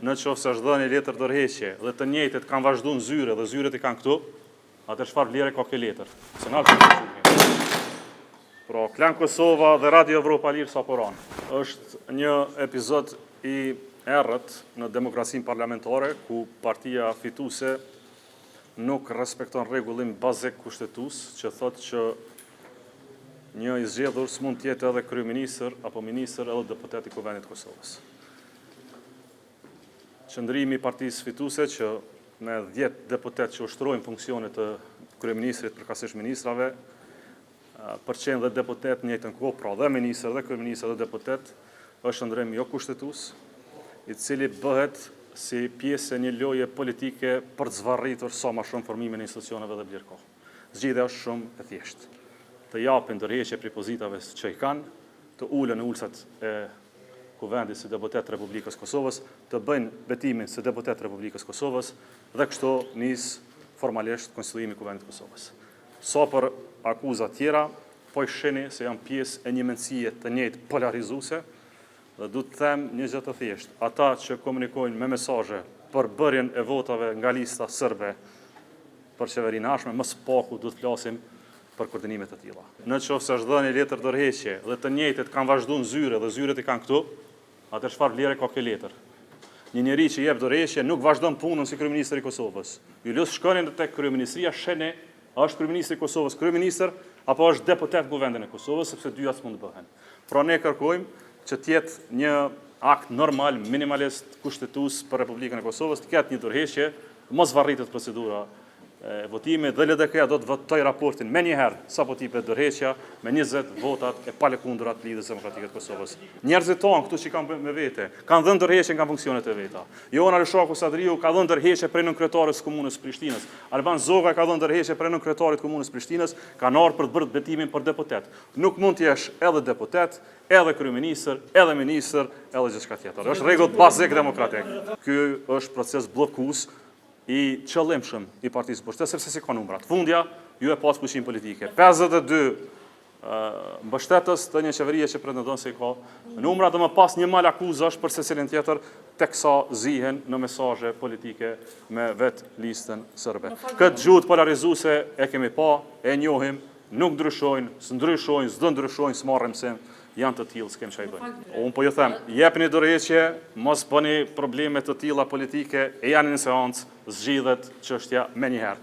në qoftë se është dhënë një letër dorëheqje dhe të njëjtit kanë vazhduar në zyre dhe zyret i kanë këtu, atë çfarë vlere ka kjo letër? Se na Pra, Klan Kosova dhe Radio Evropa Lirë sapo ranë. Është një epizod i errët në demokracinë parlamentare ku partia fituese nuk respekton rregullim bazik kushtetues që thotë që një i zgjedhur s'mund të jetë edhe kryeministër apo ministër edhe deputet i Kuvendit të Kosovës. Qëndrimi i partisë fituese që me 10 deputet që ushtrojnë funksionet të kryeministrit përkatësisht ministrave, përqen dhe deputet njëjtën kohë, pra dhe ministër dhe kryeministër dhe deputet, është ndrim jo kushtetues, i cili bëhet si pjesë e një loje politike për të zvarritur sa më shumë formimin e institucioneve dhe blerë kohë. Zgjidhja është shumë e thjeshtë. Të japin ndërheqje prepozitave që i kanë, të ulën në ulsat e Kuvendit si deputet Republikës Kosovës, të bëjnë betimin si deputet Republikës Kosovës dhe kështu nis formalisht konstituimi i Kuvendit Kosovës. Sa për akuzat tjera, po i shihni se janë pjesë e një mendësie të njëjtë polarizuese dhe du të them një gjë të thjeshtë. Ata që komunikojnë me mesazhe për bërjen e votave nga lista serbe për qeverinë ardhshme, më së paku du të flasim për koordinime të tilla. Në qoftë se është dhënë një letër dorëheqje dhe të njëjtit kanë vazhduar në zyre dhe zyret i kanë këtu, atë çfarë vlere ka kjo letër? Një njeri që jep dorëheqje nuk vazhdon punën si kryeministër i Kosovës. Ju lutj shkoni tek kryeministria, sheni a është kryeministri i Kosovës kryeministër apo është deputet Kuvendit të Kosovës, sepse dyja s'mund të bëhen. Pra ne kërkojmë që të jetë një akt normal, minimalist, kushtetues për Republikën e Kosovës, të ketë një dorëheqje, mos varritet procedura e votimit dhe LDK-ja do të votoj raportin me njëherë sapo tipet dorëheqja me 20 votat e palëkundura të Lidhjes Demokratike të Kosovës. Njerëzit tonë këtu që kanë me vete, kanë dhënë dorëheqje nga funksionet e veta. Johan Alishaku Sadriu ka dhënë dorëheqje prej nënkryetarit të komunës Prishtinës. Alban Zoga ka dhënë dorëheqje prej nënkryetarit të komunës Prishtinës, kanë ardhur për të bërë betimin për deputet. Nuk mund të jesh edhe deputet, edhe kryeministër, edhe ministër, edhe gjithçka tjetër. Është rregull bazik demokratik. Ky është proces bllokues i qëllimshëm i partisë mbështetëse sepse si ka numrat. Fundja ju e pas fuqinë politike. 52 mbështetës të një qeverie që pretendon se i ka numra dhe më pas një mal akuzash për secilin tjetër teksa zihen në mesazhe politike me vet listën serbe. Këtë gjuhë polarizuese e kemi pa, e njohim, nuk ndryshojnë, s'ndryshojnë, s'do ndryshojnë, s'marrim se janë të tillë, s'kem çaj bëjnë. Unë po ju them, jepni dorëheqje, mos bëni probleme të tilla politike, e janë në seancë, zgjidhet çështja menjëherë.